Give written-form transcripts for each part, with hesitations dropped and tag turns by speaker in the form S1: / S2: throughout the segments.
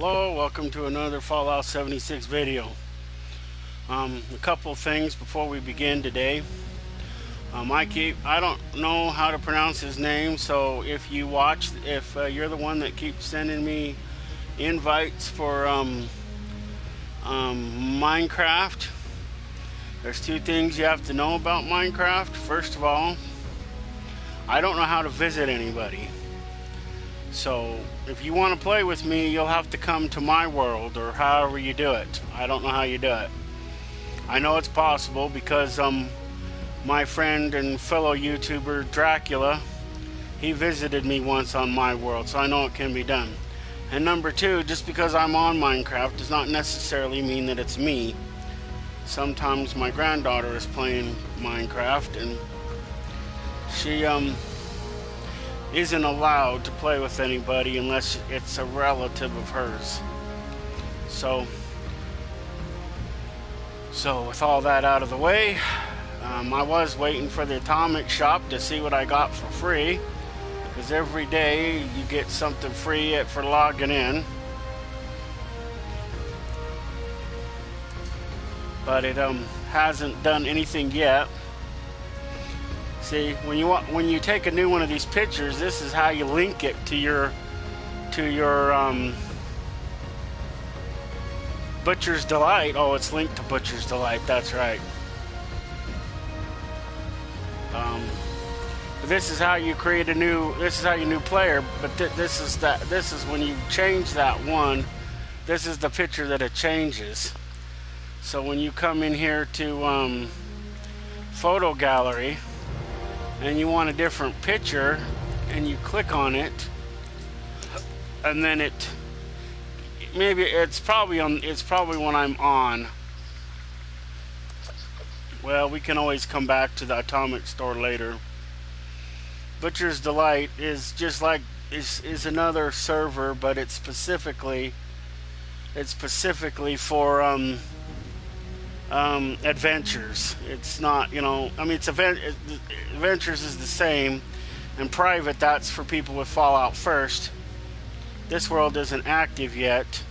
S1: Hello, welcome to another Fallout 76 video. A couple things before we begin today. I don't know how to pronounce his name, so if you're the one that keeps sending me invites for Minecraft, there's two things you have to know about Minecraft. First of all, I don't know how to visit anybody. So if you want to play with me, you'll have to come to my world, or however you do it. I don't know how you do it. I know it's possible because my friend and fellow YouTuber Dracula, he visited me once on my world, so I know it can be done. And number two, just because I'm on Minecraft does not necessarily mean that it's me. Sometimes my granddaughter is playing Minecraft and she isn't allowed to play with anybody unless it's a relative of hers. So with all that out of the way, I was waiting for the atomic shop to see what I got for free, because every day you get something free for logging in. But it hasn't done anything yet. See, when you take a new one of these pictures, this is how you link it to your Butcher's Delight. Oh, it's linked to Butcher's Delight. That's right. This is how you create a new. This is how you new player. But this is when you change that one. This is the picture that it changes. So when you come in here to photo gallery, and you want a different picture, and you click on it, and then it's probably when I'm on. Well, we can always come back to the atomic store later. Butcher's Delight is just like is another server, but it's specifically for adventures. It's not, I mean, adventures is the same, and private, that's for people with Fallout First. This world isn't active yet,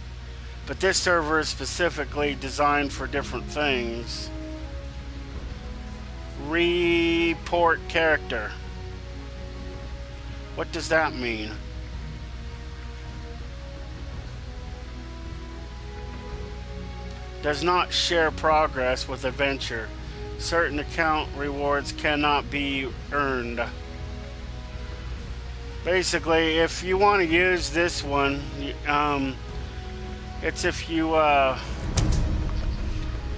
S1: but this server is specifically designed for different things. Report character. What does that mean? Does not share progress with adventure. Certain account rewards cannot be earned. Basically, if you want to use this one, it's if you,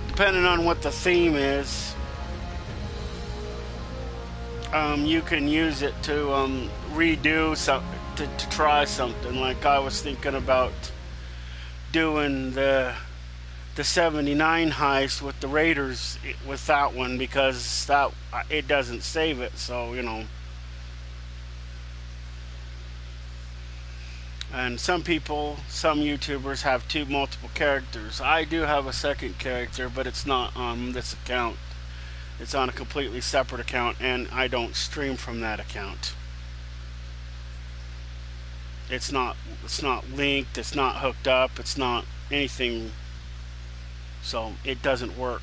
S1: depending on what the theme is, you can use it to redo something, to try something. Like I was thinking about doing the 79 heist with the Raiders with that one, because it doesn't save it, so and some YouTubers have multiple characters. I do have a second character, but it's not on this account. It's on a completely separate account, and I don't stream from that account. It's not linked, it's not hooked up, it's not anything. So it doesn't work.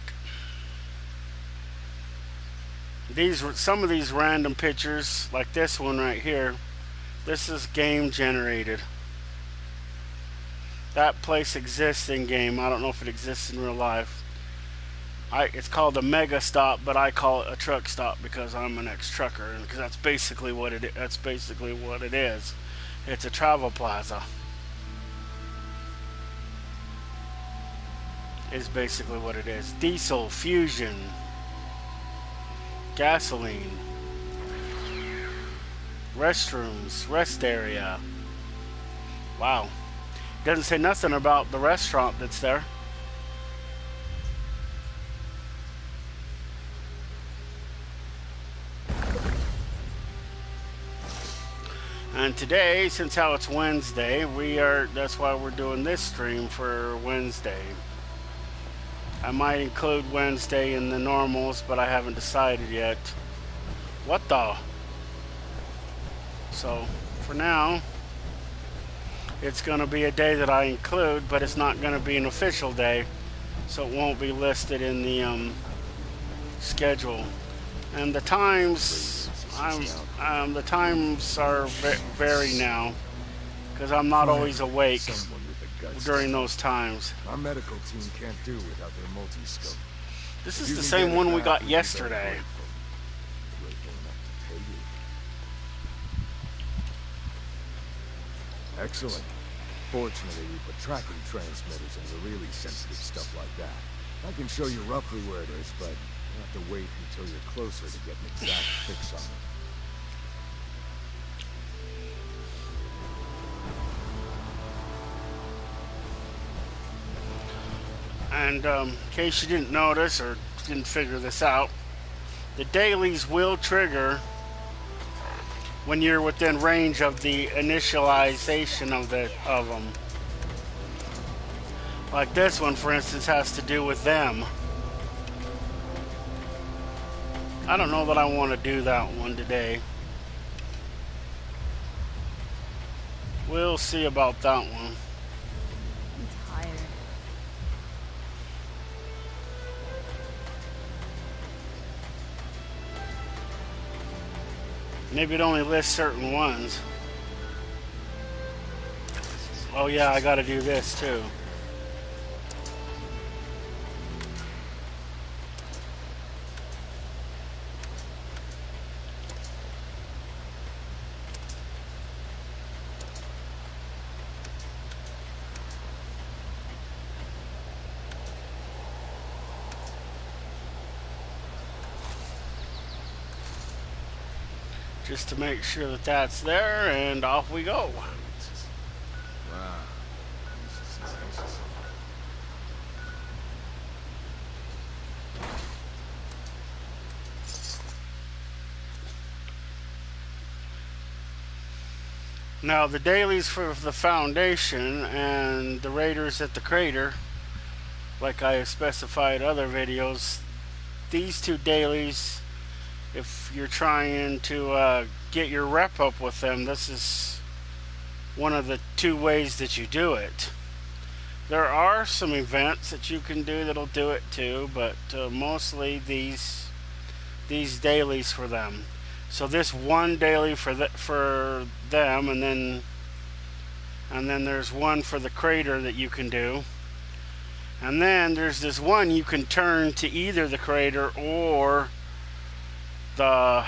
S1: Some of these random pictures, like this one right here, this is game generated. That place exists in game. I don't know if it exists in real life. It's called a mega stop, but I call it a truck stop because I'm an ex-trucker, and because that's basically what it is. It's a travel plaza. Is basically what it is. Diesel, fusion, gasoline, restrooms, rest area. Wow. Doesn't say nothing about the restaurant that's there. And today, since how it's Wednesday, that's why we're doing this stream for Wednesday. I might include Wednesday in the normals, but I haven't decided yet. What the? So, for now, It's going to be a day that I include, but it's not going to be an official day, so it won't be listed in the schedule. And the times, the times are vary now, because I'm not always awake during those times.
S2: Our medical team can't do without their multi-scope.
S1: This is the same one we got yesterday.
S2: Excellent. Fortunately, we put tracking transmitters into really sensitive stuff like that. I can show you roughly where it is, but you have to wait until you're closer to get an exact fix on it.
S1: And in case you didn't notice or didn't figure this out, the dailies will trigger when you're within range of the initialization of them. Like this one, for instance, has to do with them. I don't know that I want to do that one today. We'll see about that one.
S3: I'm tired.
S1: Maybe it only lists certain ones. Oh yeah, I gotta do this too. Just to make sure that that's there, and off we go.
S2: Wow. This is nice.
S1: Now the dailies for the Foundation and the Raiders at the Crater, like I specified other videos, these two dailies, if you're trying to get your rep up with them, this is one of the two ways that you do it. There are some events that you can do that'll do it too, but mostly these dailies for them. So this one daily for them, and then there's one for the crater that you can do, and then there's this one you can turn to either the crater or the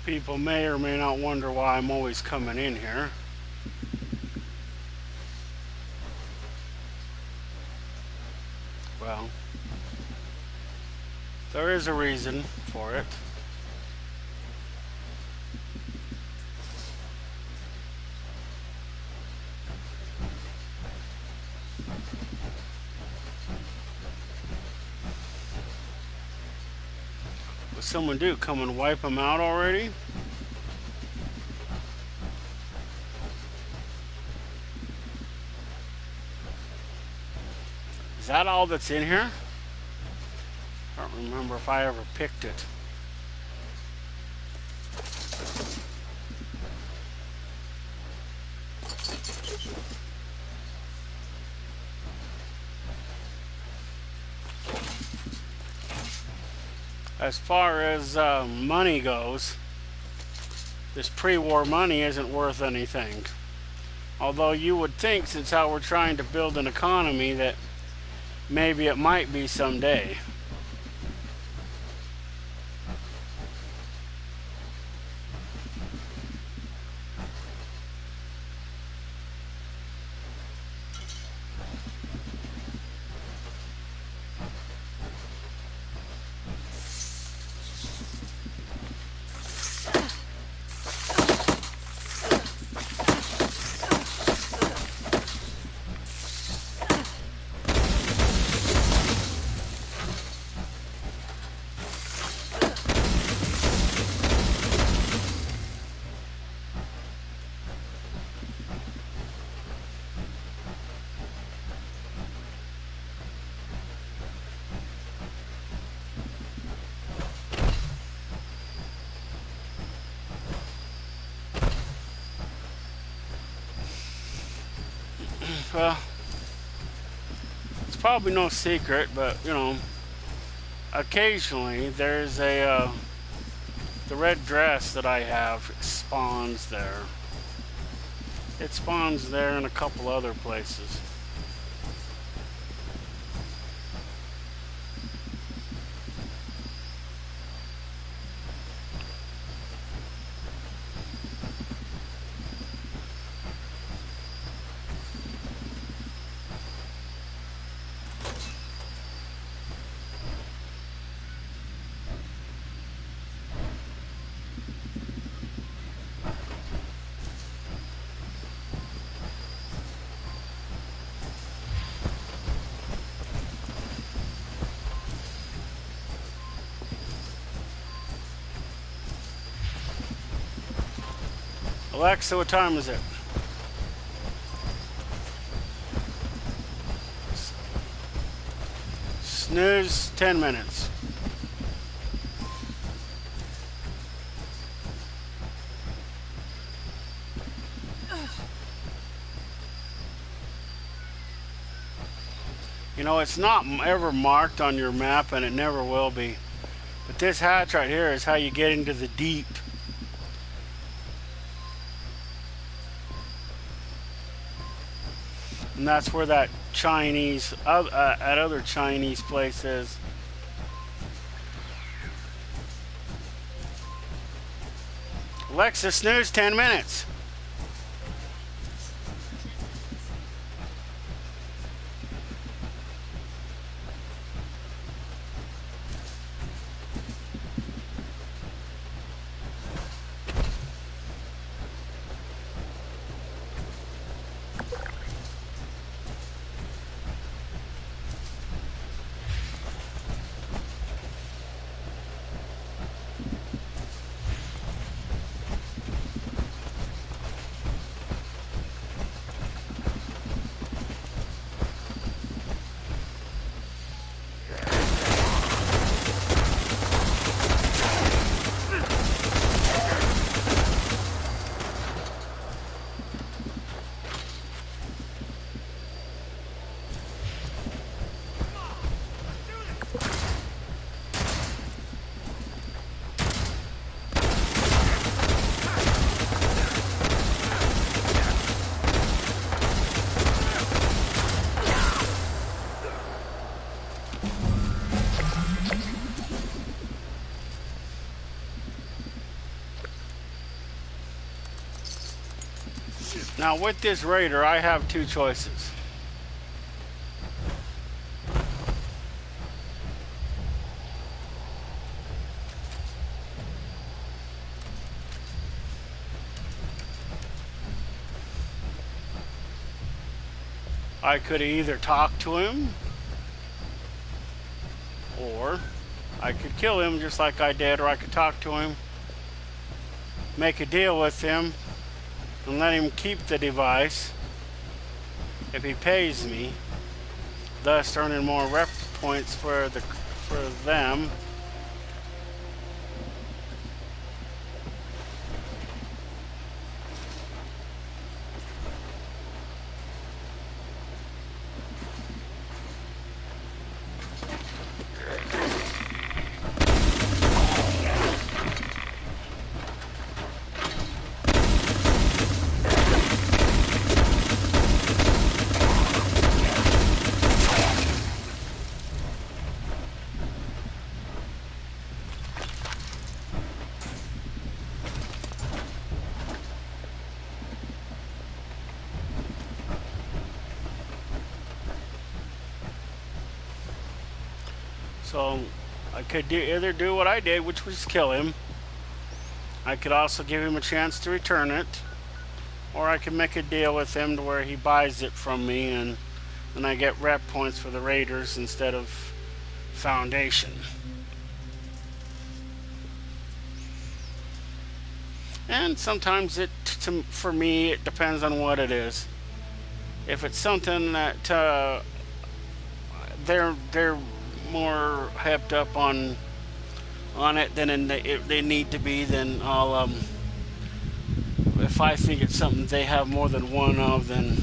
S1: people may or may not wonder why I'm always coming in here. Well, there is a reason for it. What someone do? Come and wipe them out already? Is that all that's in here? I don't remember if I ever picked it. As far as money goes, this pre-war money isn't worth anything. Although you would think, since how we're trying to build an economy, that maybe it might be someday. Well, it's probably no secret, but you know, occasionally there's a the red dress that I have spawns there. It spawns there and a couple other places. Alexa, what time is it? Snooze 10 minutes. You know, it's not ever marked on your map, and it never will be. But this hatch right here is how you get into the deep. And that's where that Chinese, that other Chinese place is. Alexa, snooze 10 minutes. Now with this raider, I have two choices. I could either talk to him, or I could kill him just like I did, or I could talk to him, make a deal with him, and let him keep the device if he pays me. thus earning more rep points for them. So I could either do what I did, which was kill him. I could also give him a chance to return it, or I could make a deal with him to where he buys it from me, and then I get rep points for the raiders instead of foundation. And sometimes for me, it depends on what it is. If it's something that they're more hyped up on it than they need to be, then I'll if I think it's something they have more than one of, then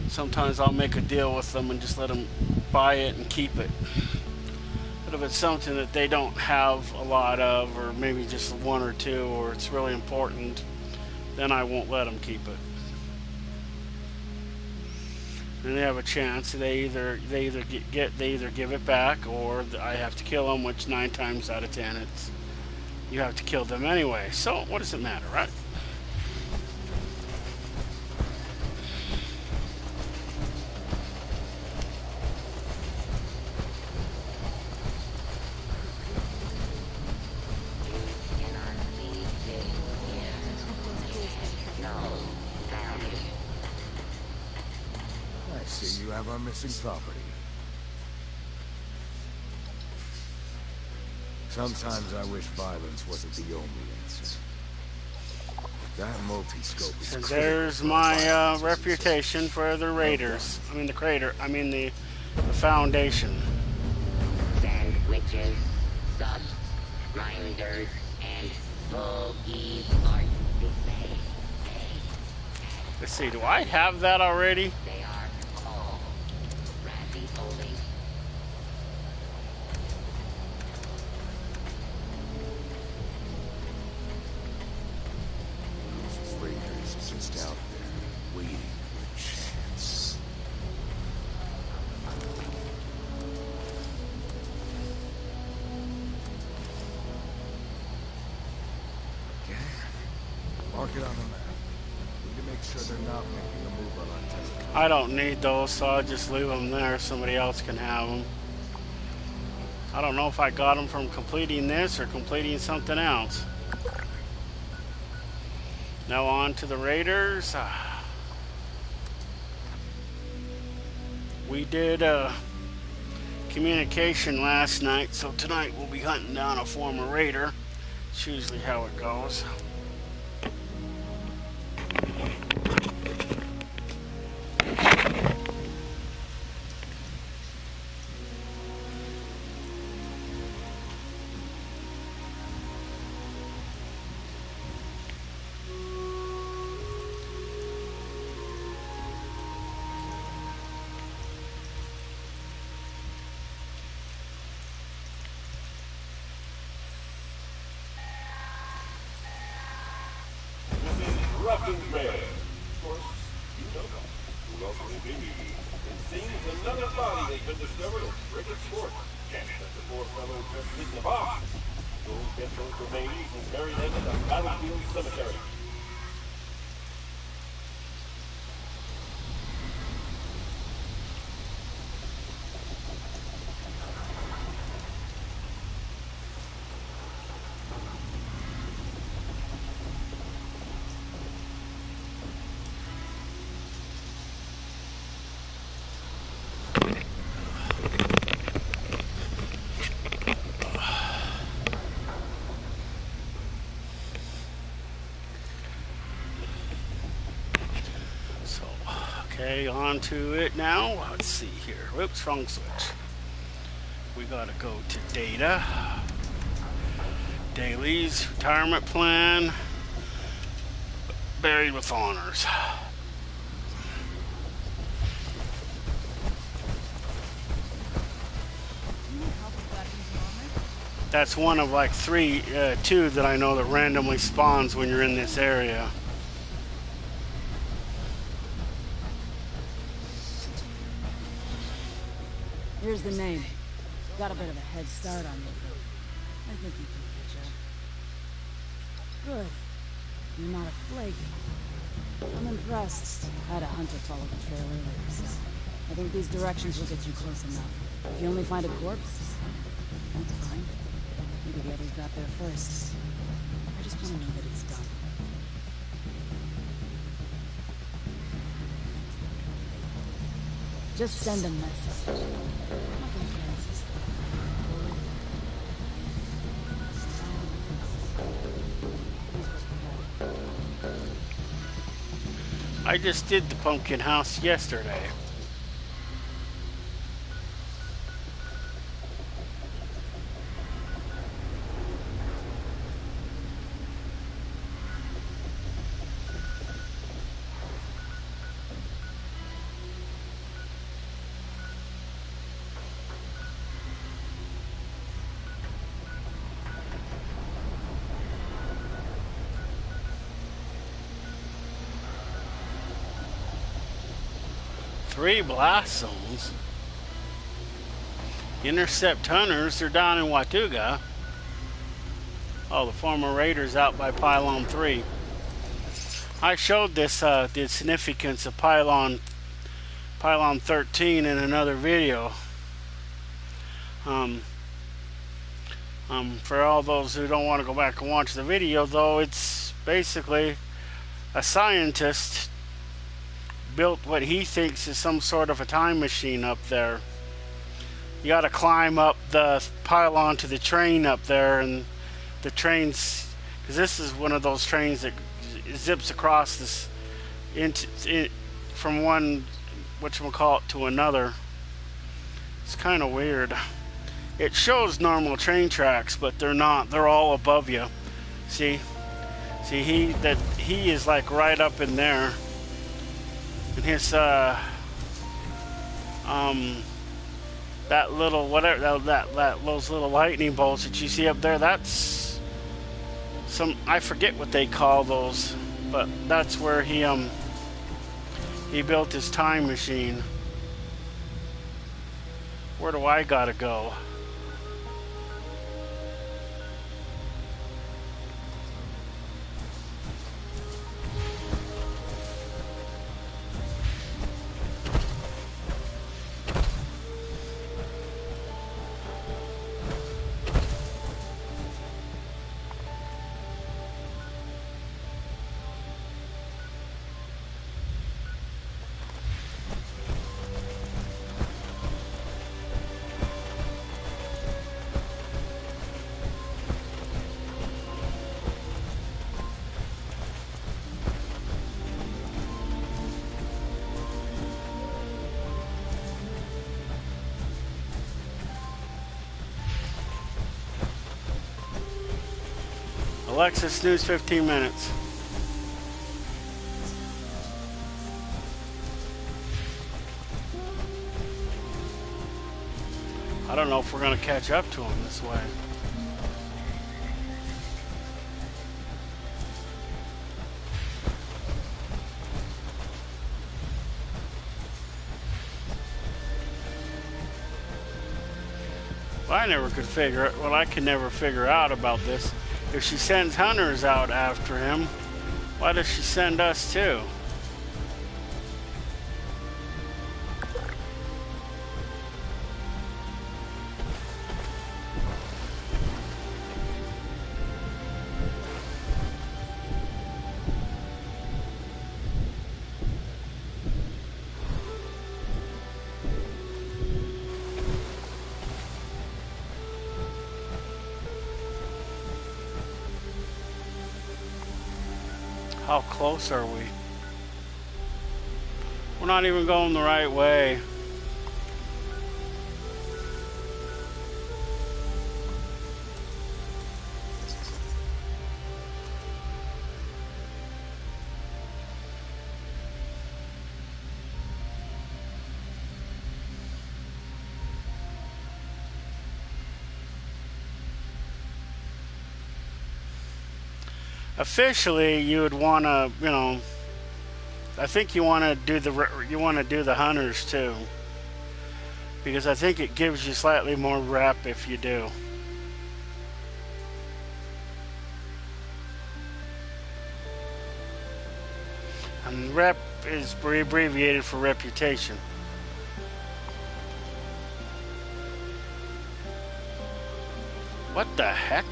S1: sometimes I'll make a deal with them and just let them buy it and keep it. But if it's something that they don't have a lot of, or maybe just one or two, or it's really important, then I won't let them keep it. And they have a chance. They either give it back, or I have to kill them, which 9 times out of 10 you have to kill them anyway. So what does it matter, right?
S2: You have our missing property. Sometimes I wish violence wasn't the only answer. That multi-scope is
S1: and there's my reputation for the raiders. I mean the foundation.
S4: Sandwiches, subs, grinders, and bogies are the same.
S1: Let's see, do I have that already?
S4: They are all Razzie holding.
S2: Those raiders are just out there, waiting for a chance. Okay. Mark it on the map. Need to make sure they're not making a move on our territory.
S1: I don't need those, so I'll just leave them there. Somebody else can have them. I don't know if I got them from completing this or completing something else. Now on to the raiders. We did communication last night, so tonight we'll be hunting down a former raider. It's usually how it goes.
S5: Man. Of course, you know that. Who else would it be? It seems another body has been discovered at Cricket Sport. Can't let the poor fellow just leave the box. Go get those remains and bury them in the battlefield cemetery.
S1: Okay, on to it now. Let's see here. Whoops, wrong switch. We gotta go to data. Dailies, retirement plan. Buried with honors. That's one of like two that I know that randomly spawns when you're in this area.
S3: Here's the name. Got a bit of a head start on you, but I think you can catch up. Good. You're not a flake. I'm impressed. I had a hunter follow the trail earlier, so I think these directions will get you close enough. If you only find a corpse, that's fine. Maybe the others got there first. I just want to know that it's done. Just send a message. Nothing fancy.
S1: I just did the pumpkin house yesterday. Three blast zones. Intercept hunters, they're down in Watuga. Oh, the former raiders out by Pylon 3. I showed this the significance of Pylon 13 in another video. For all those who don't want to go back and watch the video, though, it's basically a scientist built what he thinks is some sort of a time machine up there. You got to climb up the pylon to the train up there, and the trains, because this is one of those trains that zips across this from one whatchamacallit to another. It's kind of weird. It shows normal train tracks, but they're not. They're all above you. See, he is like right up in there. And his that little whatever those little lightning bolts that you see up there, that's some, I forget what they call those, but that's where he built his time machine. Where do I gotta go? Alexa, snooze 15 minutes. I don't know if we're going to catch up to him this way. Well, I never could figure it. Well, I can never figure out about this. If she sends hunters out after him, why does she send us too? How close are we? We're not even going the right way. Officially, you would want to, you know, I think you want to do the hunters too, because I think it gives you slightly more rep if you do. And rep is abbreviated for reputation. What the heck?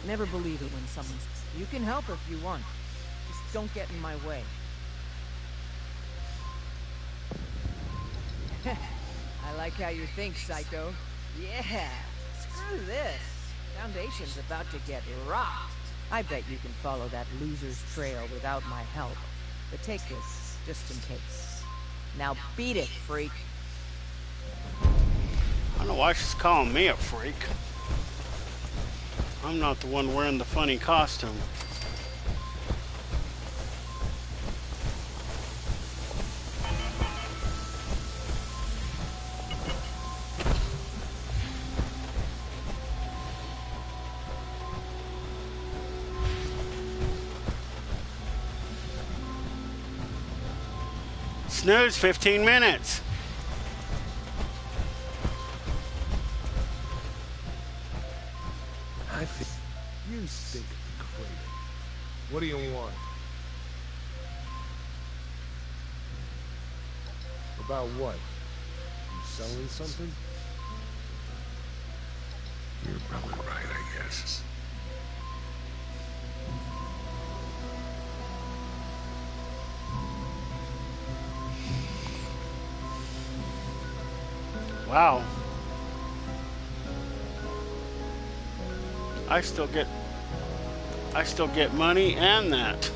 S6: Never believe it when someone's... You can help if you want. Just don't get in my way. I like how you think, Psycho. Yeah, screw this. Foundation's about to get rocked. I bet you can follow that loser's trail without my help. But take this, just in case. Now beat it, freak.
S1: I don't know why she's calling me a freak. I'm not the one wearing the funny costume. Snooze, 15 minutes.
S2: I think you stink of the crater. What do you want? About what? You selling something?
S7: You're probably right, I guess.
S1: Wow. I still get money and that.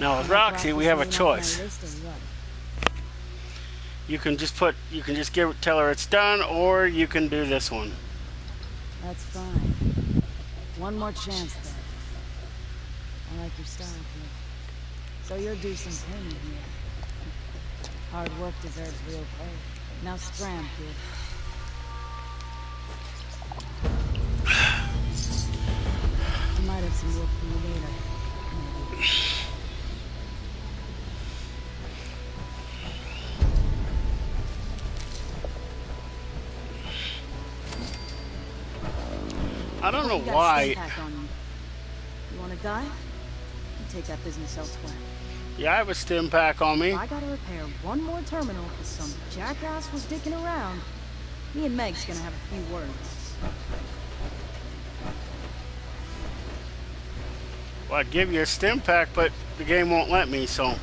S1: Now with Roxy, we have a choice. You can just tell her it's done, or you can do this one.
S3: That's fine. One more chance then. I like your style, kid. So you're due some payment here. Hard work deserves real pay. Now scram, kid. I might have some work for you later. Maybe.
S1: I don't know why.
S3: You want to die? You take that business elsewhere.
S1: Yeah, I have a stim pack on me.
S3: If I gotta repair one more terminal because some jackass was dicking around, me and Meg's gonna have a few words.
S1: Well, I'd give you a stim pack, but the game won't let me, so.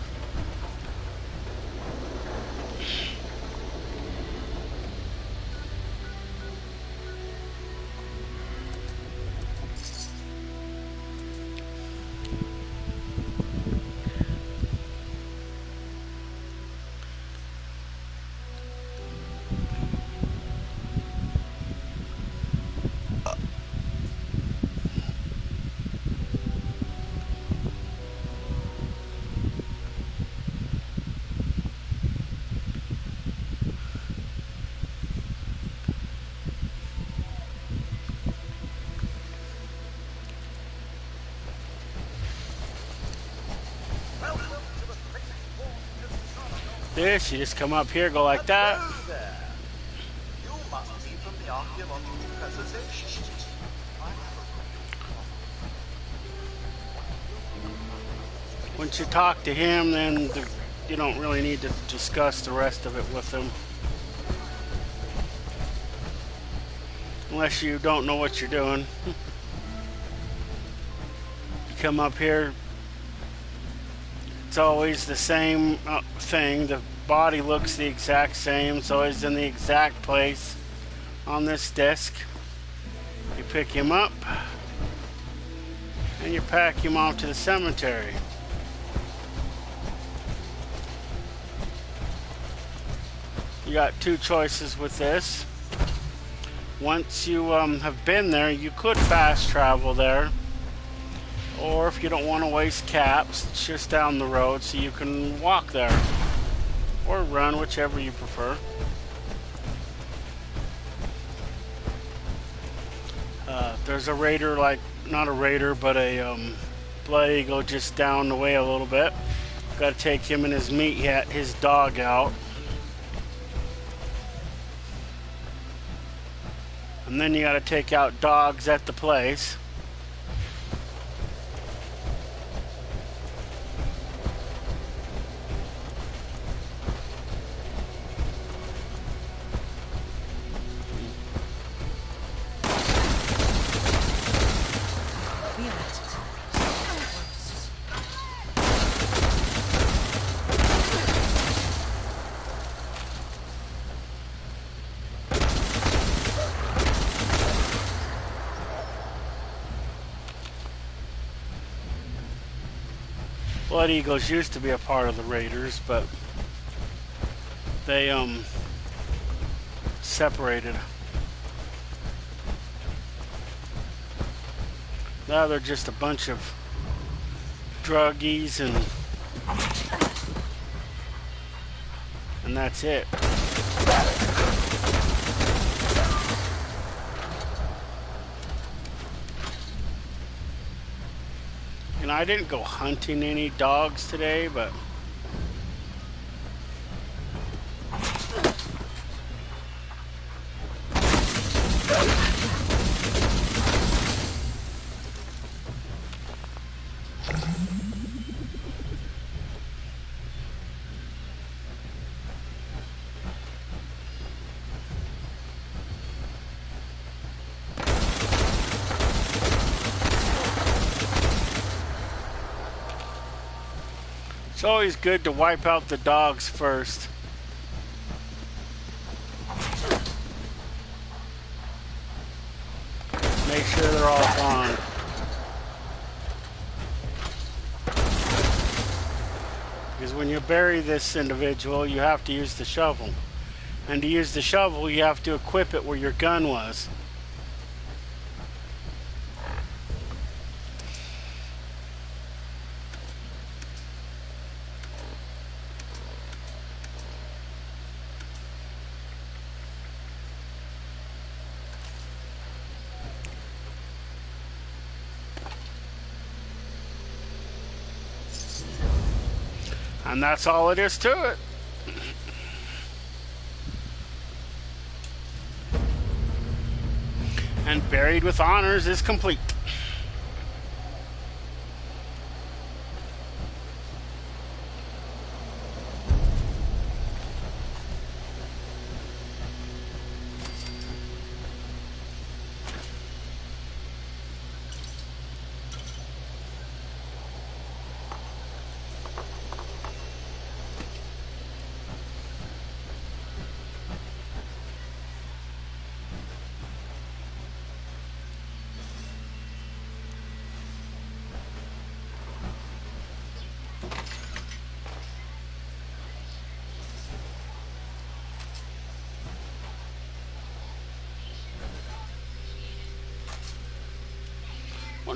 S1: This, you just come up here, go like that.
S8: Hello there. You must be from the archaeological preservation.
S1: Once you talk to him, then you don't really need to discuss the rest of it with him. Unless you don't know what you're doing. You come up here, it's always the same thing. The body looks the exact same. It's always in the exact place on this disc. You pick him up and you pack him off to the cemetery. You got two choices with this. Once you have been there, you could fast travel there. Or if you don't want to waste caps, it's just down the road, so you can walk there. Or run, whichever you prefer. There's a raider, like, not a raider, but a blood eagle just down the way a little bit. Got to take him and his dog out. And then you got to take out dogs at the place. Blood Eagles used to be a part of the Raiders, but they separated. Now they're just a bunch of druggies and that's it. And I didn't go hunting any dogs today, but it's always good to wipe out the dogs first. Make sure they're all gone. Because when you bury this individual, you have to use the shovel. And to use the shovel, you have to equip it where your gun was. And that's all it is to it. And Buried with Honors is complete.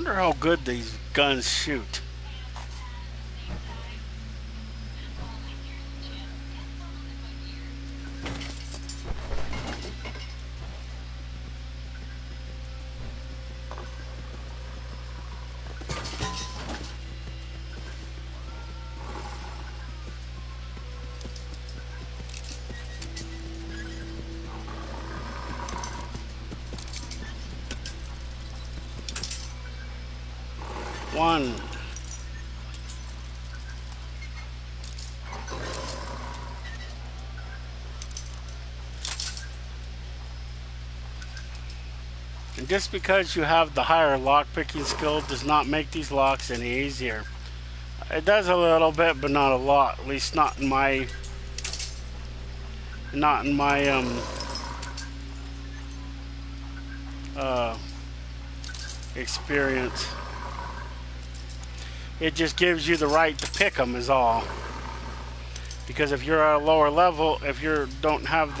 S1: Wonder how good these guns shoot. One. And just because you have the higher lockpicking skill does not make these locks any easier. It does a little bit, but not a lot. At least not in my experience. It just gives you the right to pick them is all. Because if you're at a lower level, if you don't have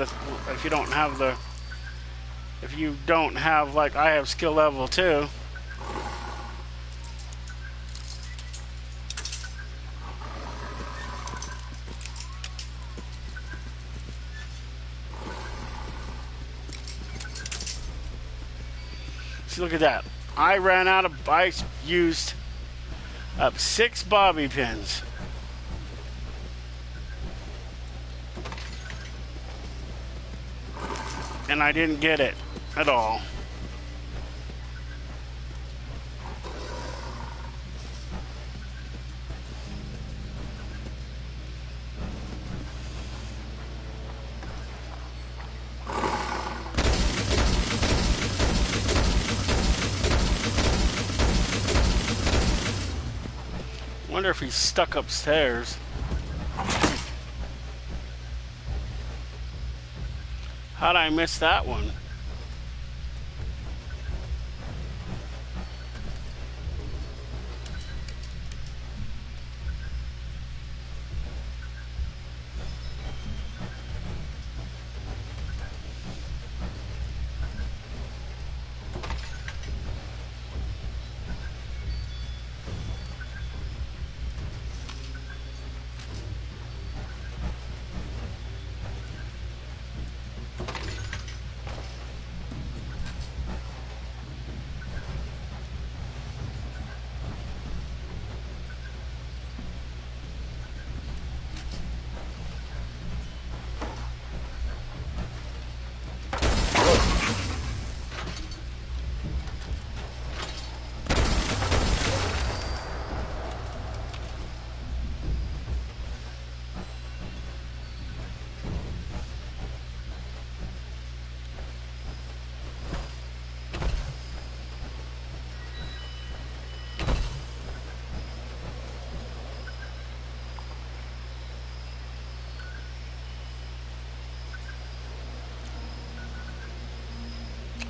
S1: like I have skill level 2, see, look at that. I used up 6 bobby pins. And I didn't get it at all. Wonder if he's stuck upstairs. How'd I miss that one?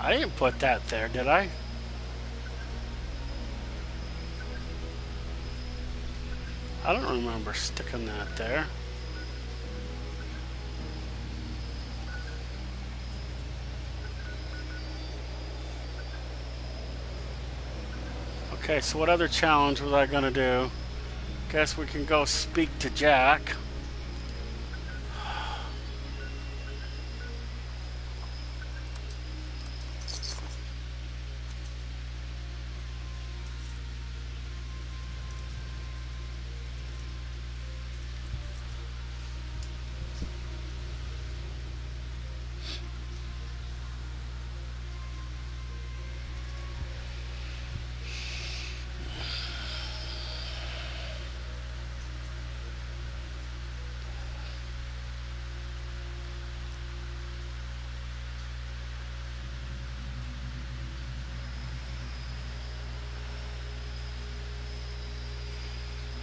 S1: I didn't put that there, did I? I don't remember sticking that there. Okay, so what other challenge was I gonna do? Guess we can go speak to Jack.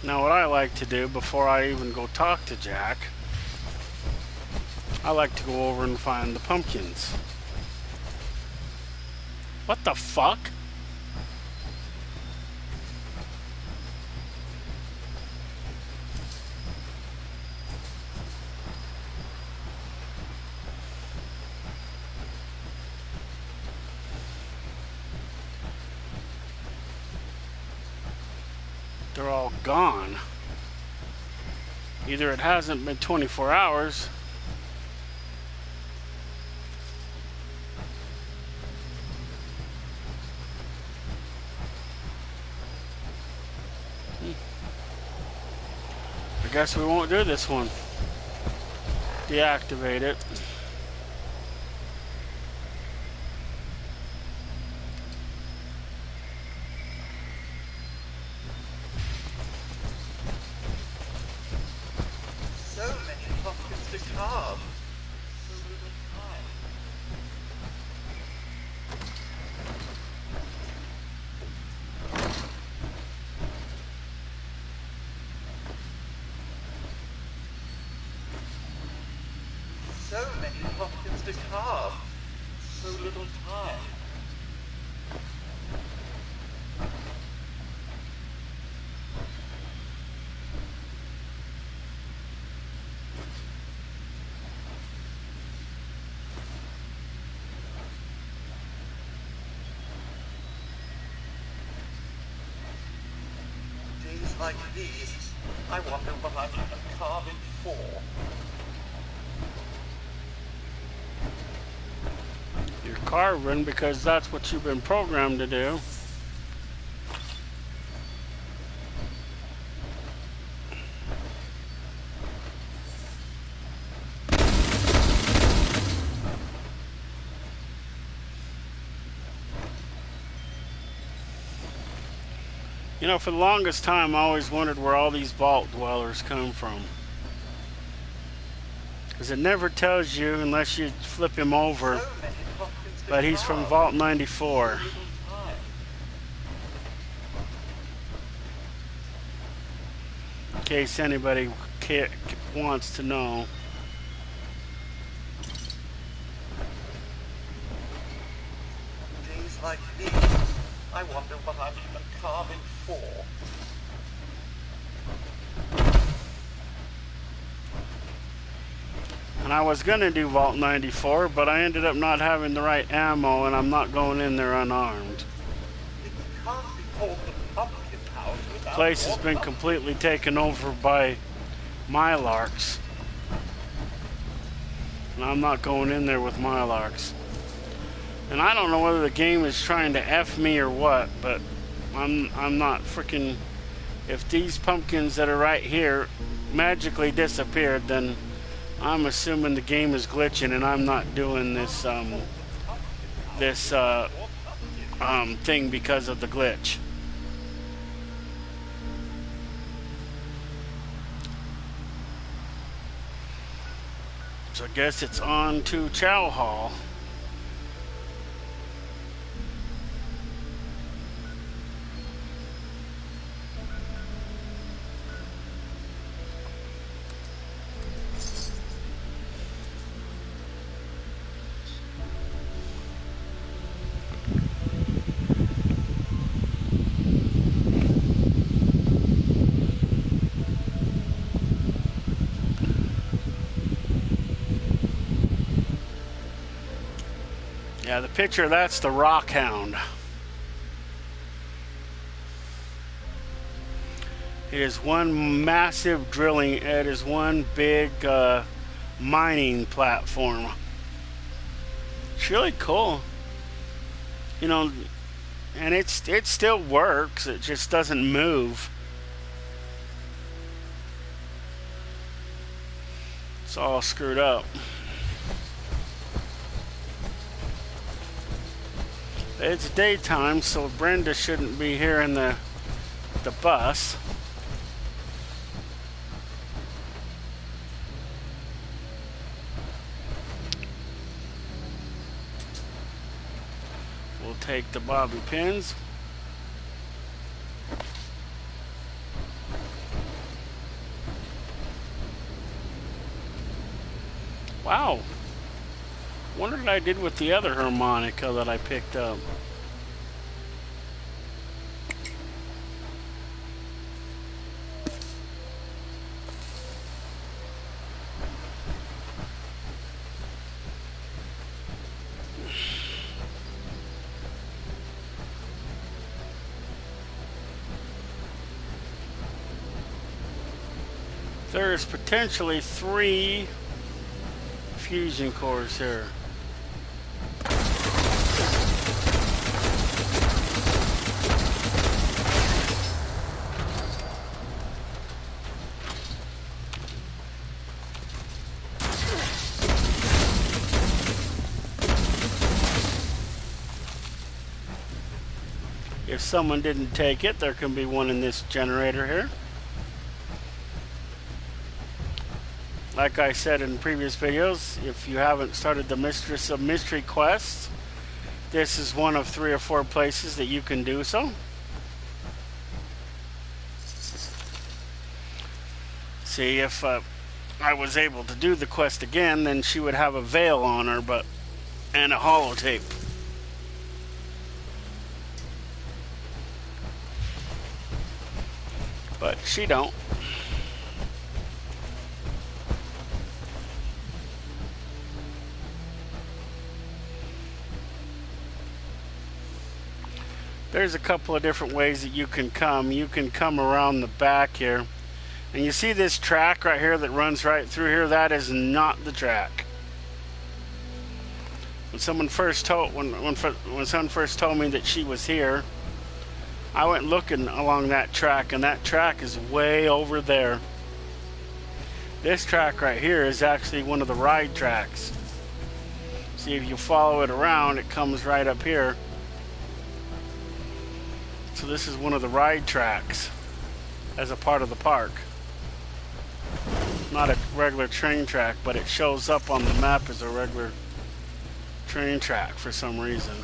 S1: Now what I like to do before I even go talk to Jack, I like to go over and find the pumpkins. What the fuck? they're all gone. Either it hasn't been 24 hours. I guess we won't do this one. Deactivate it.
S8: So many pumpkins to carve. So little time. So many pumpkins to carve. So little time. Days like these, I wonder what I'm carving for.
S1: You're carving because that's what you've been programmed to do. You know, for the longest time, I always wondered where all these vault dwellers come from. Because it never tells you unless you flip him over. But he's from Vault 94. In case anybody wants to know.
S8: Days like these, I wonder what I'm even carving for.
S1: And I was going to do Vault 94, but I ended up not having the right ammo, and I'm not going in there unarmed.
S8: It can't be called the pumpkin house without
S1: The place has
S8: more
S1: been
S8: pumpkins.
S1: completely taken over by Mylarks. And I'm not going in there with Mylarks. And I don't know whether the game is trying to F me or what, but I'm not freaking... If these pumpkins that are right here magically disappeared, then I'm assuming the game is glitching and I'm not doing this thing because of the glitch. So I guess it's on to Chow Hall. Yeah, the picture, that's the rock hound. It is one massive drilling, it is one big mining platform. It's really cool. You know, and it still works, it just doesn't move. It's all screwed up. It's daytime, so Brenda shouldn't be here in the bus. We'll take the bobby pins. Wow. Wonder what I did with the other harmonica that I picked up. So there's potentially 3 fusion cores here. If someone didn't take it, there can be one in this generator here. Like I said in previous videos, if you haven't started the Mistress of Mystery quest, this is one of 3 or 4 places that you can do so. See, if I was able to do the quest again, then she would have a veil on her, and a holotape. But she don't. There's a couple of different ways that you can come. You can come around the back here. And you see this track right here that runs right through here? That is not the track. When someone first told me that she was here, I went looking along that track, and that track is way over there. This track right here is actually one of the ride tracks. See, if you follow it around, it comes right up here. So this is one of the ride tracks as a part of the park. Not a regular train track, but it shows up on the map as a regular train track for some reason.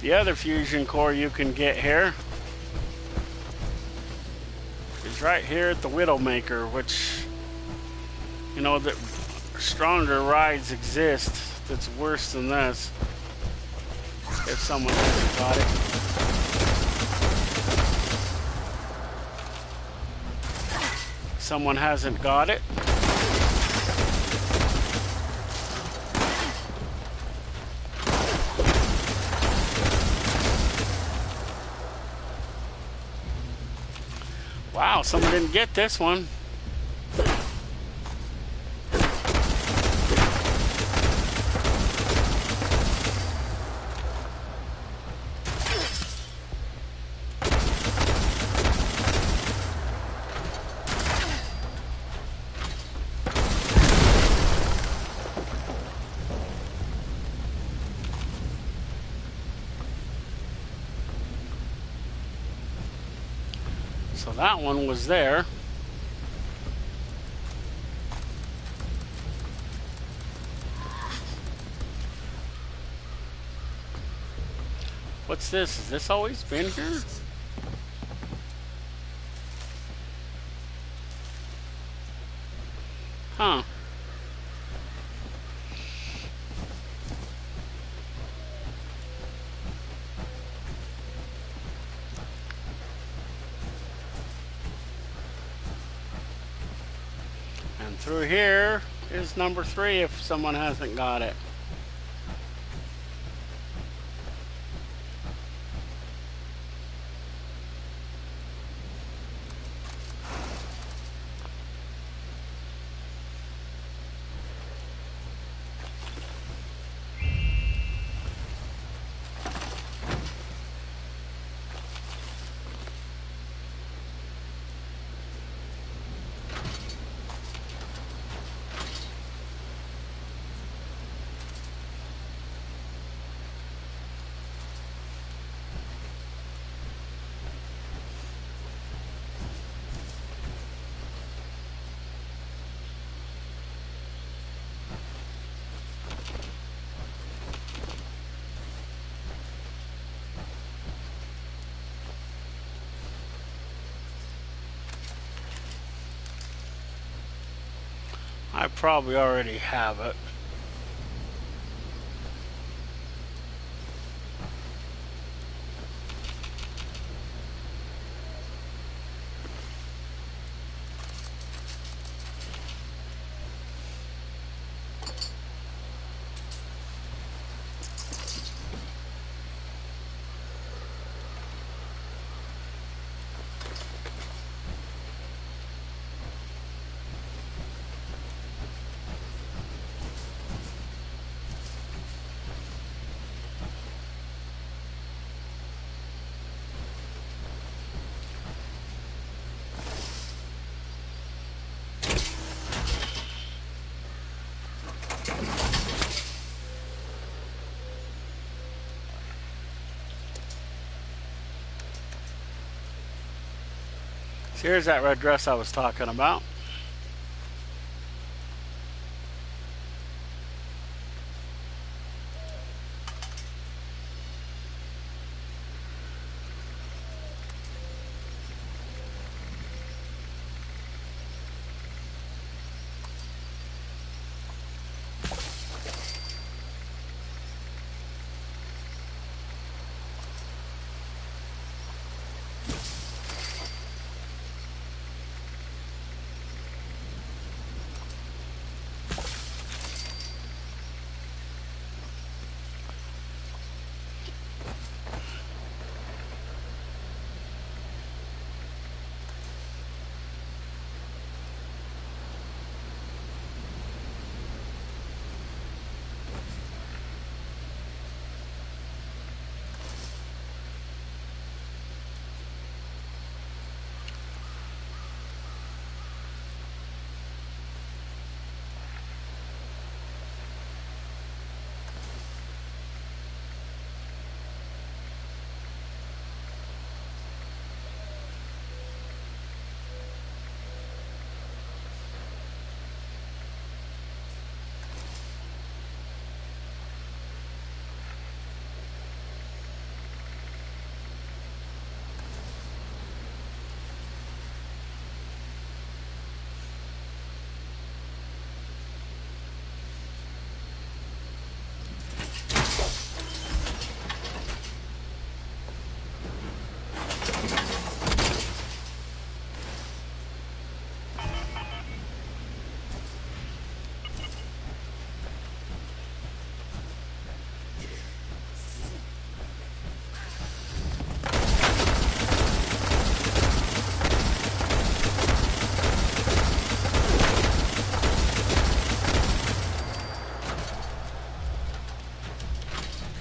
S1: The other fusion core you can get here is right here at the Widowmaker, which, you know, that stronger rides exist that's worse than this. If someone hasn't got it. Someone hasn't got it. Wow, someone didn't get this one. So that one was there. What's this? Has this always been here? Huh. And through here is number 3 if someone hasn't got it. I probably already have it. So here's that red dress I was talking about.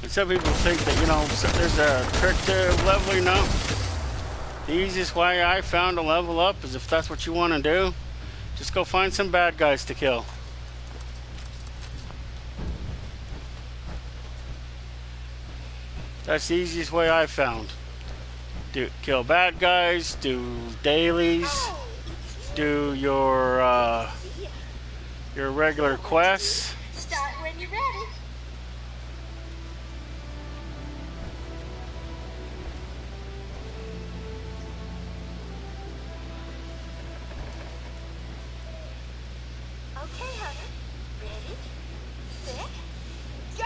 S1: Some people think that, you know, there's a trick to leveling up. The easiest way I found to level up is if that's what you want to do, just go find some bad guys to kill. That's the easiest way I found. Kill bad guys, do dailies, do your regular quests.
S9: Start when you're ready. Okay, honey. Ready, set, go!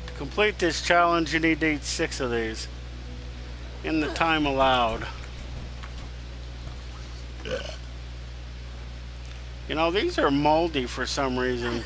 S1: To complete this challenge, you need to eat 6 of these in the time allowed. You know, these are moldy for some reason.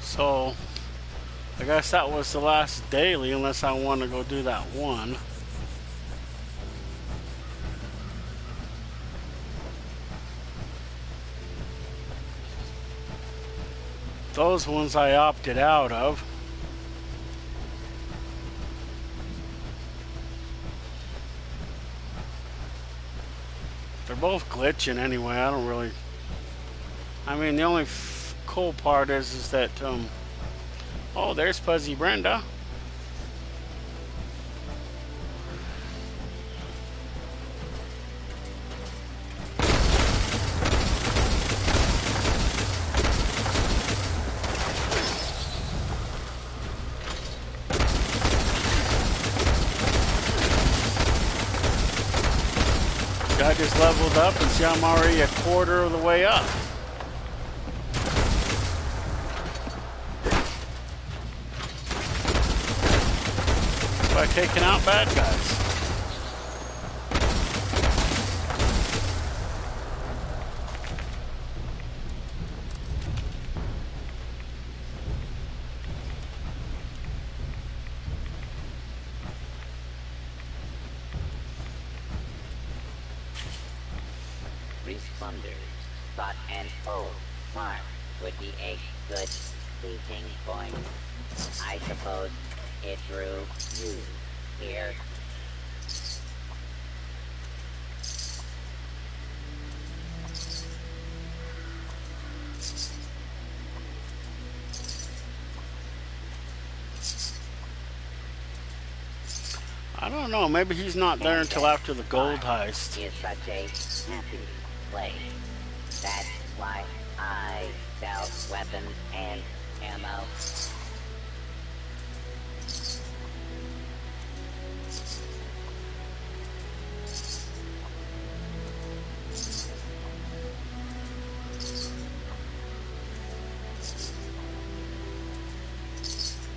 S1: So I guess that was the last daily, unless I want to go do that one. Those ones I opted out of. They're both glitching anyway. I don't really. I mean, the only cool part is that oh, there's Fuzzy Brenda. I just leveled up and see I'm already a quarter of the way up. By taking out bad guys.
S4: Responders thought an old farm would be a good sleeping point. I suppose it drew you here.
S1: I don't know, maybe he's not there until after the gold heist.
S4: Is such a happy place. That's why I sell weapons and ammo.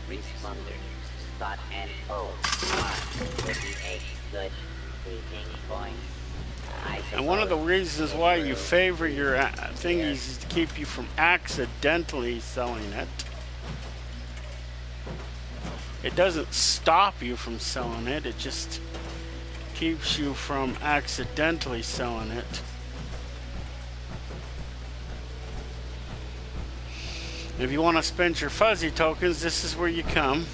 S4: Responders thought an old farm would be a good sleeping point.
S1: And one of the reasons why you favor your thingies is to keep you from accidentally selling it. It doesn't stop you from selling it, it just keeps you from accidentally selling it. If you want to spend your fuzzy tokens, this is where you come.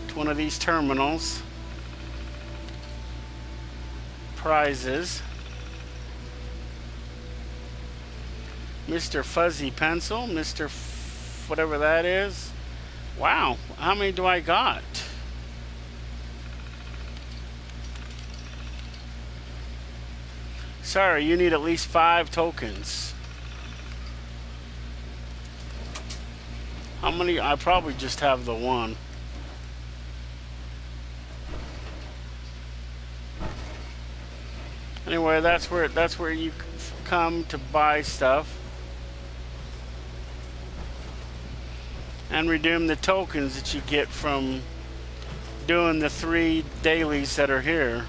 S1: To one of these terminals. Prizes. Mr. Fuzzy Pencil, Mr. Whatever that is. Wow, how many do I got? Sorry, you need at least 5 tokens. How many? I probably just have the one. Anyway, that's where you come to buy stuff and redeem the tokens that you get from doing the 3 dailies that are here.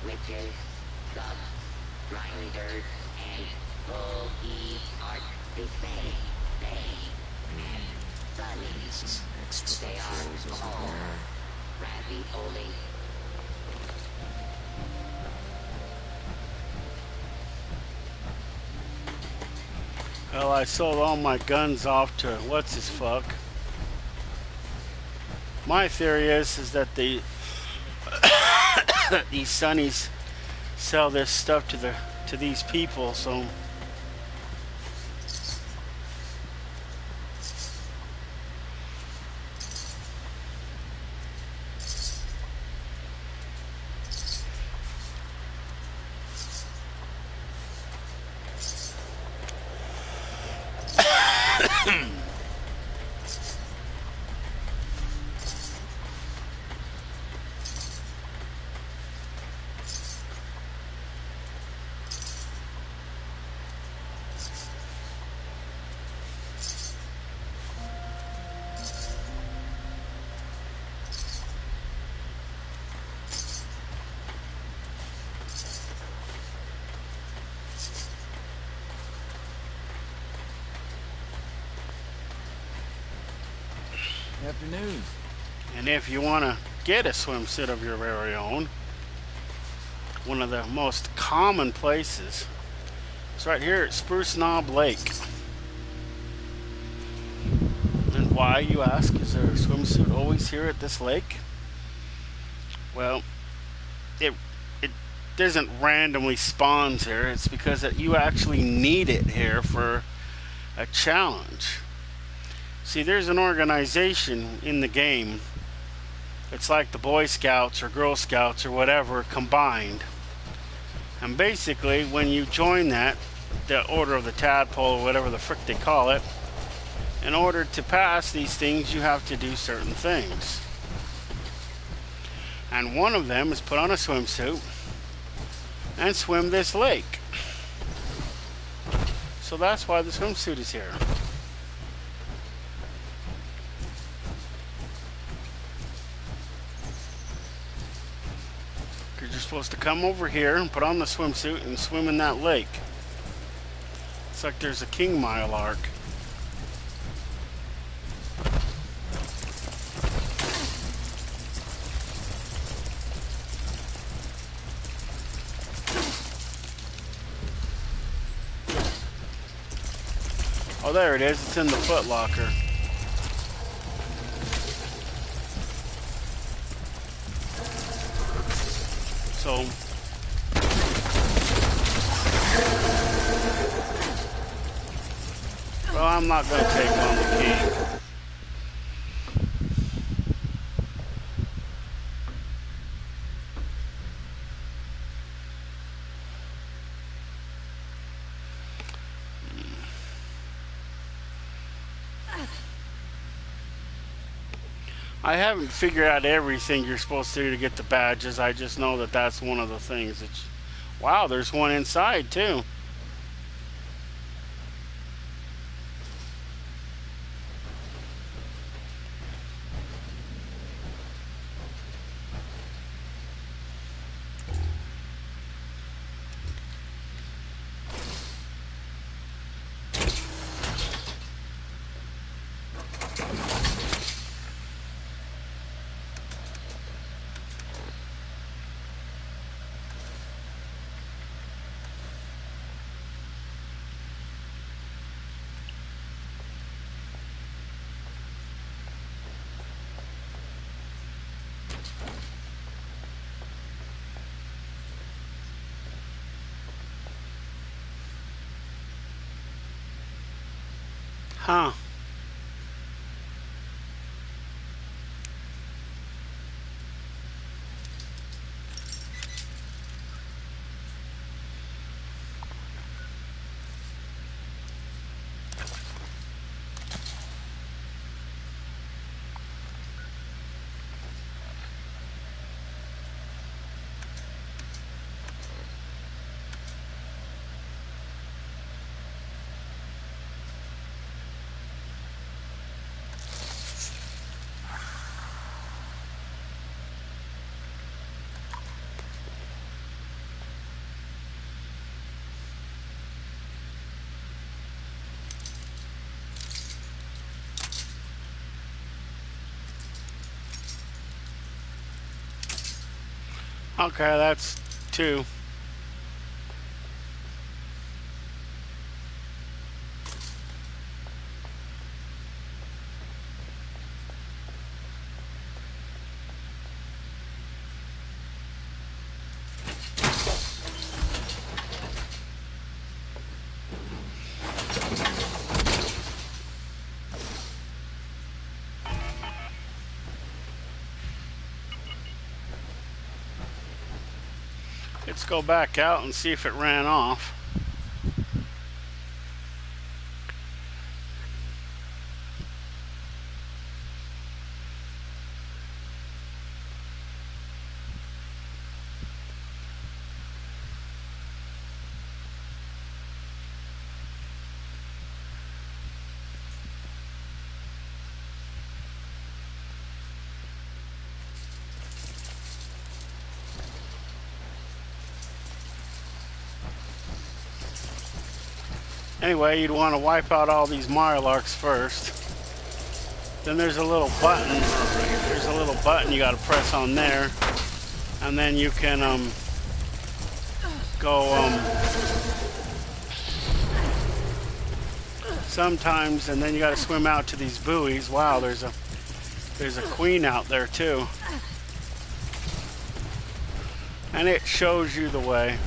S4: witches, subs, grinders, and bogey art display, and bunnies.
S2: Extra
S4: They are
S2: patrols over
S4: all
S2: there.
S4: ravioli.
S1: Well, I sold all my guns off to what's his fuck. My theory is that the these Sonnies sell this stuff to these people, so
S2: Afternoon.
S1: and if you want to get a swimsuit of your very own, one of the most common places is right here at Spruce Knob Lake. And why, you ask? Is there a swimsuit always here at this lake? Well, it doesn't randomly spawns here. It's because that you actually need it here for a challenge. See, there's an organization in the game. It's like the Boy Scouts or Girl Scouts or whatever combined. And basically, when you join that, the Order of the Tadpole or whatever the frick they call it, in order to pass these things, you have to do certain things. And one of them is put on a swimsuit and swim this lake. So that's why the swimsuit is here. You're supposed to come over here and put on the swimsuit and swim in that lake. It's like there's a King Mile arc. Oh, there it is. It's in the Foot Locker. So, well, I'm not going to take on the king. I haven't figured out everything you're supposed to do to get the badges. I just know that that's one of the things. Wow, there's one inside too. Huh. Okay, that's 2. Let's go back out and see if it ran off. Anyway, you'd want to wipe out all these Mirelurks first. Then there's a little button. There's a little button you got to press on there, and then you can go sometimes, and then you got to swim out to these buoys. Wow, there's a queen out there too, and it shows you the way.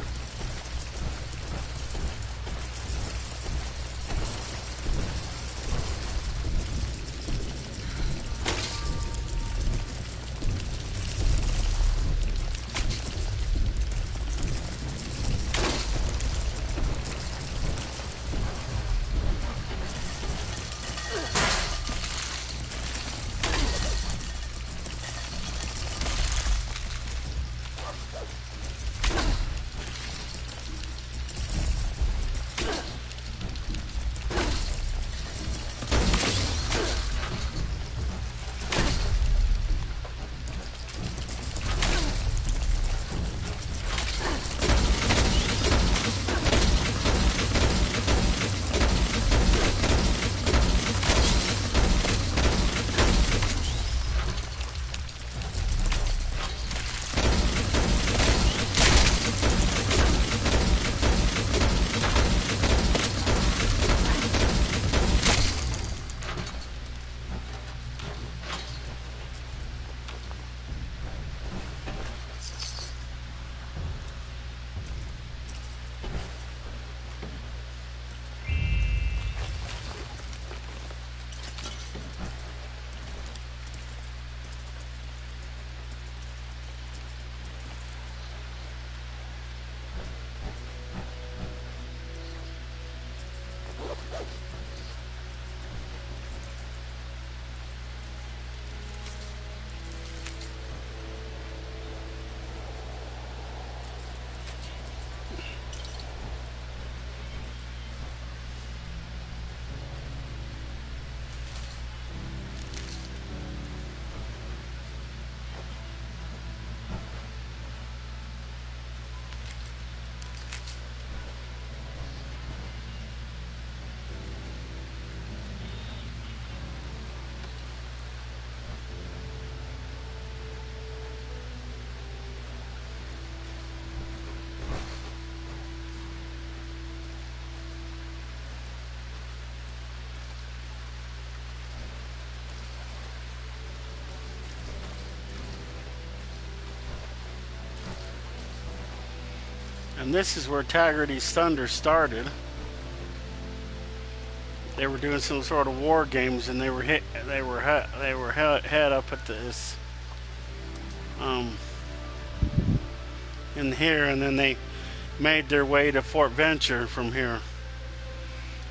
S1: And this is where Taggarty's Thunder started. They were doing some sort of war games, and they were head up at this in here, and then they made their way to Fort Venture from here.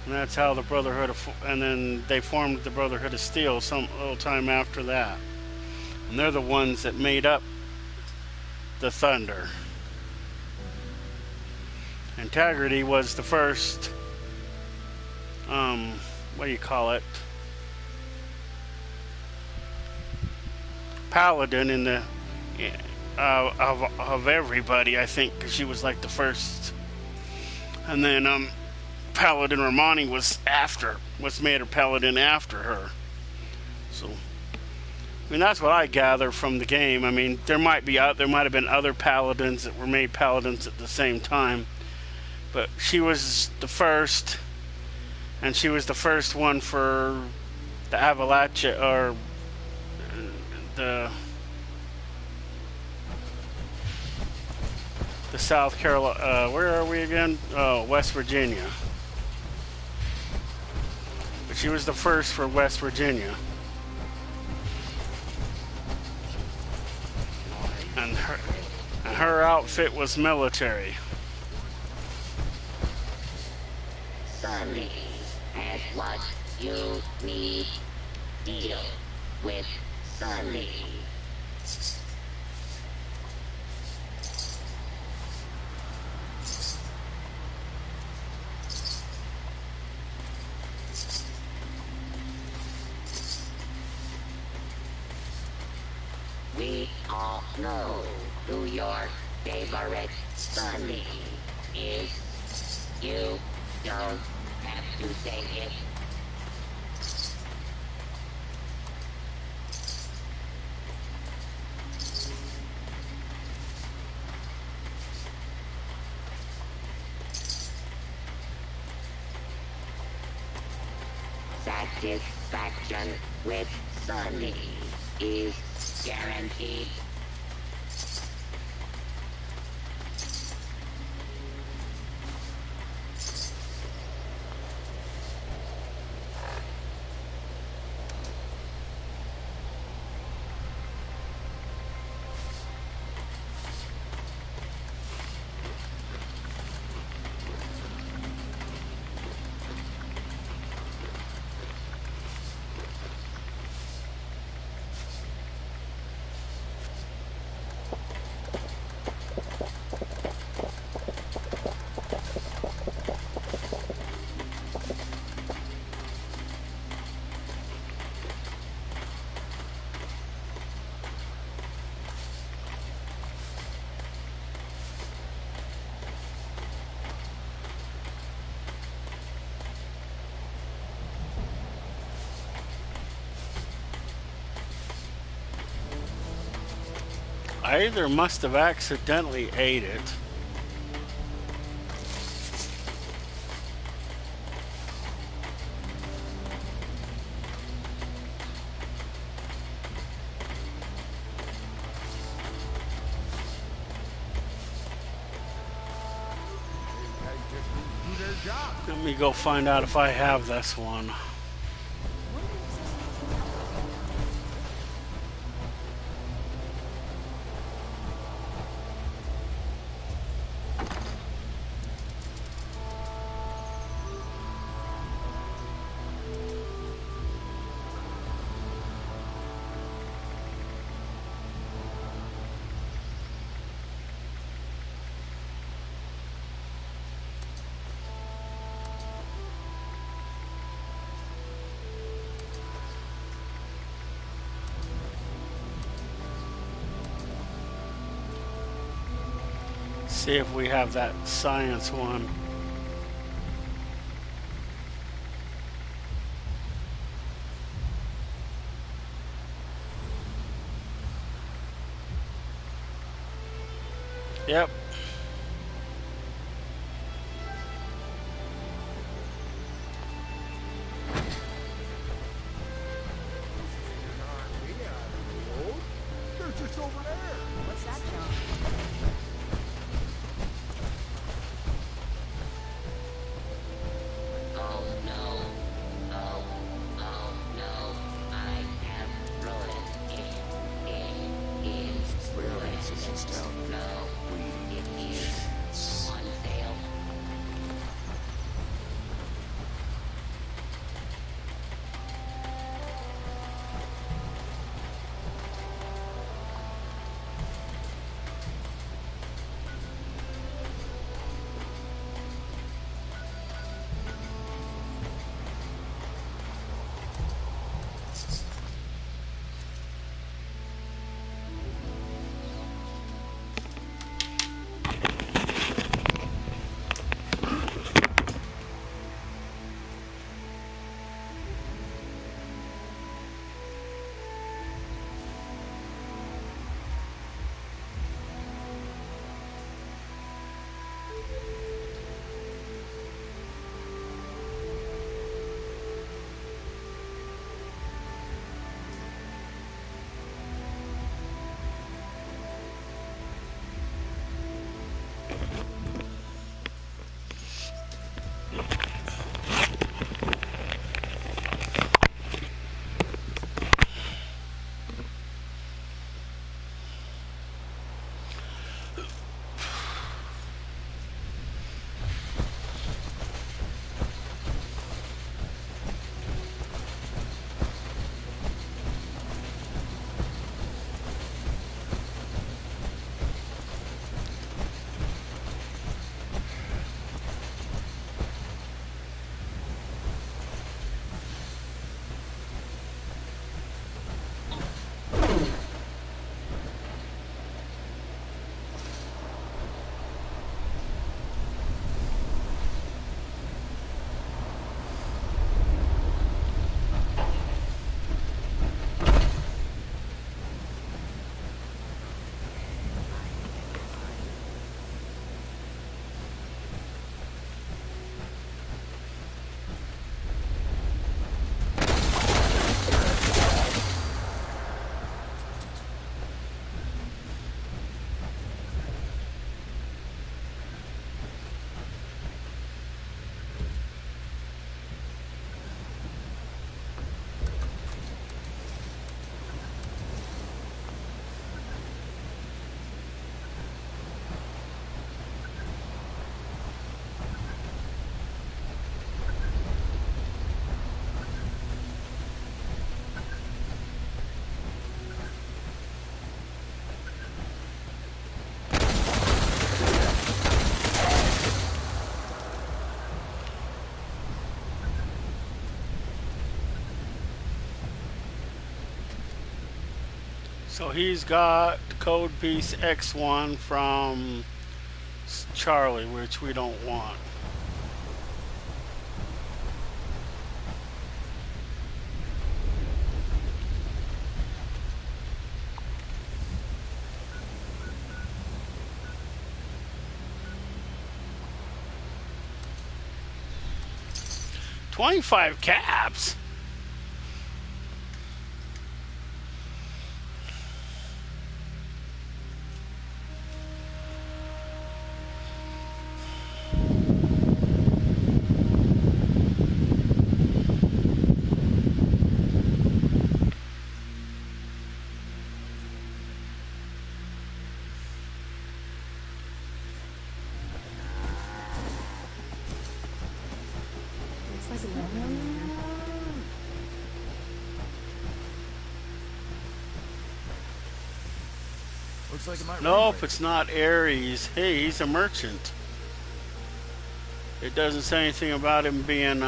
S1: And that's how the Brotherhood of, and then they formed the Brotherhood of Steel some little time after that. And they're the ones that made up the Thunder. And Taggarty was the first, what do you call it? Paladin in the of everybody, I think, because she was like the first. And then Paladin Romani was made a Paladin after her. So I mean, that's what I gather from the game. I mean, there might have been other paladins that were made paladins at the same time, but she was the first, and she was the first one for the Appalachia, or the South Carolina. Where are we again? Oh, West Virginia. But she was the first for West Virginia. And her outfit was military.
S4: Sunny has what you need. Deal with Sunny. We all know who your favorite Sunny is. You don't have to say it. Satisfaction with Sunny is guaranteed.
S1: I either must have accidentally ate it. Let me go find out if I have this one. See if we have that science one. Yep.
S2: They're just over there.
S6: What's that, John?
S4: Oh no. Oh no. I have ruined it. It is ruined.
S2: Clearance is down.
S4: No.
S2: We
S1: So he's got the code piece X1 from Charlie, which we don't want. $25 caps.
S2: Looks like it might
S1: Nope,
S2: rain.
S1: it's not Ares. Hey, he's a merchant. It doesn't say anything about him being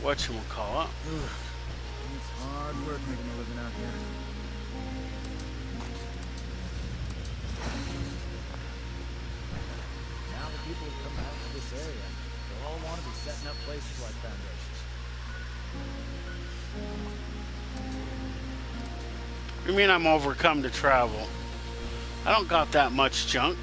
S1: whatchamacallit.
S2: It's hard work making a living out here. Now the people who come out to this area, they'll all want to be setting up places like Foundation.
S1: You mean I'm overcome to travel? I don't got that much junk.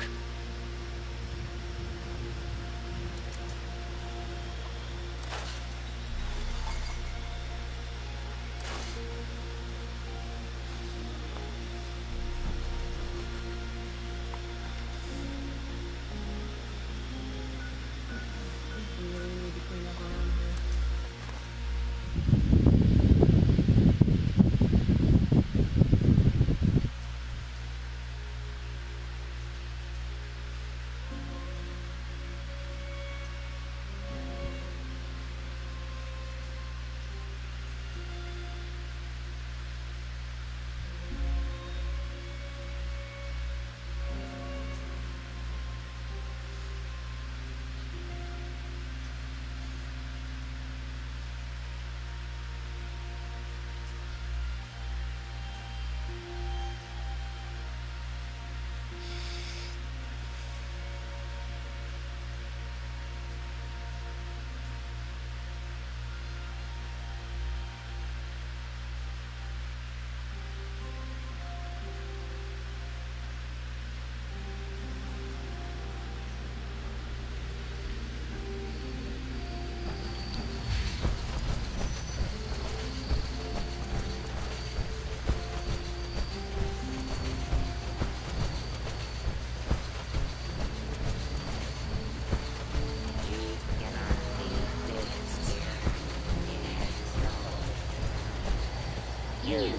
S4: You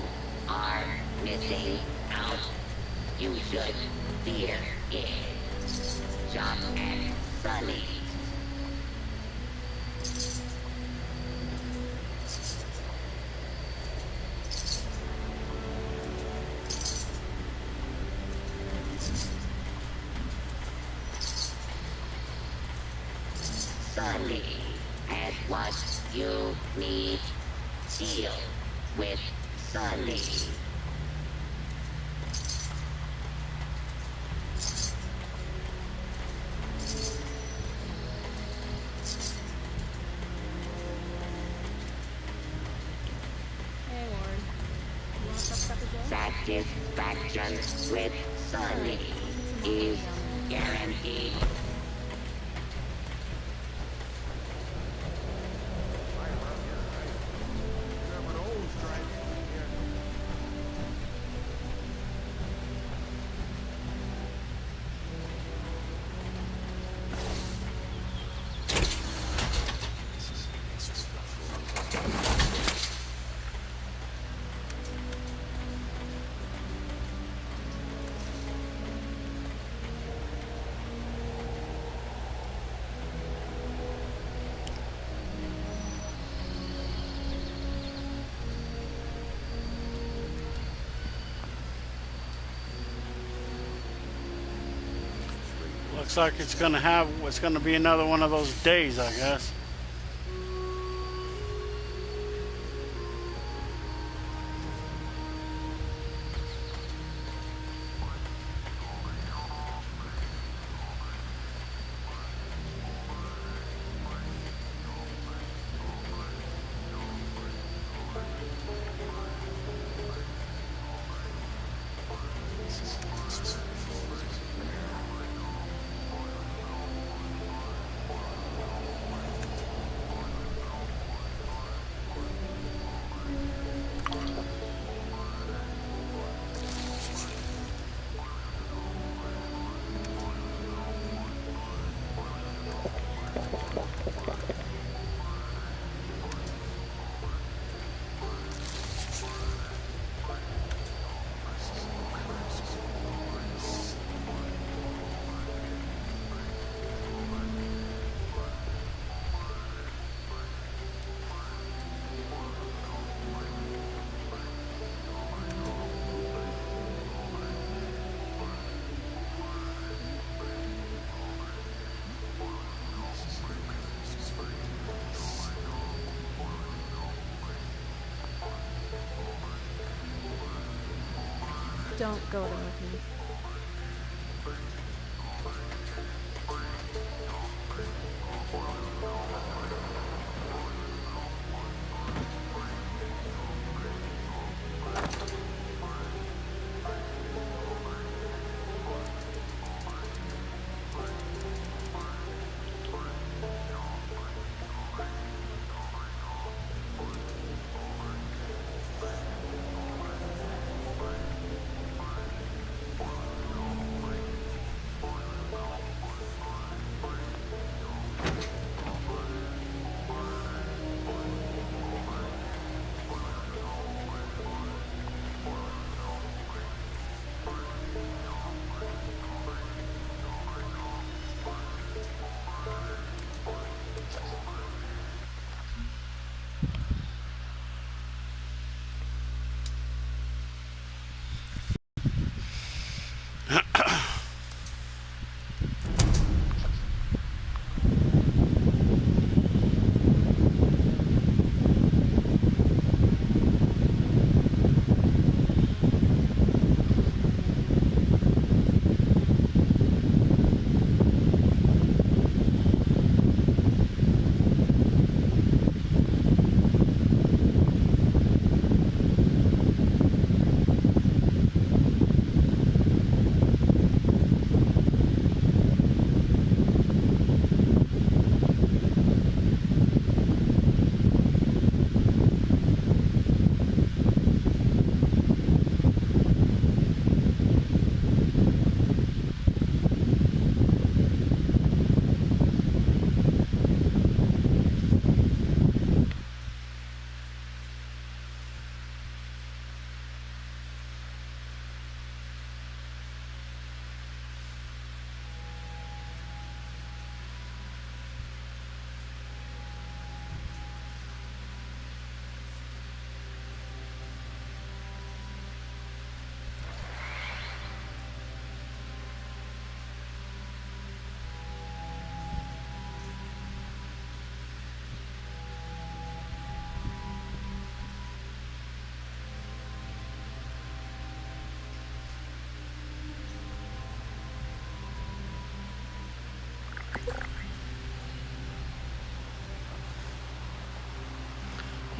S4: are missing out. You should fear it. Just as Sunny. Sunny has what you need. Deal with Sunny.
S3: Hey, Warren. You want to talk about the job?
S4: Satisfaction with Sunny is guaranteed.
S1: Looks like it's gonna be another one of those days, I guess.
S10: don't go there with me.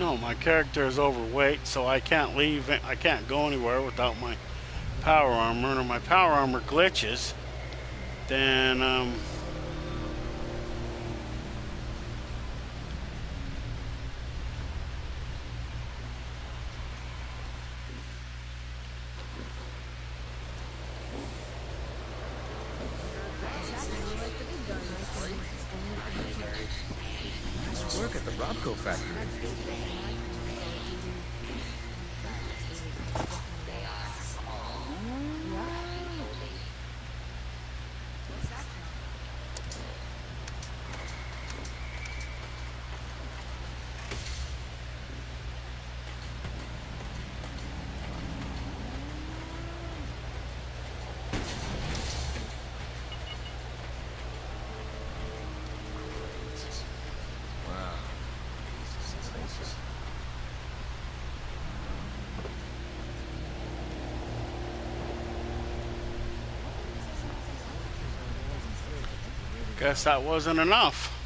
S1: No, my character is overweight, so I can't leave. I can't go anywhere without my power armor. And if my power armor glitches, then
S2: Nice work at the Robco factory.
S1: guess that wasn't enough.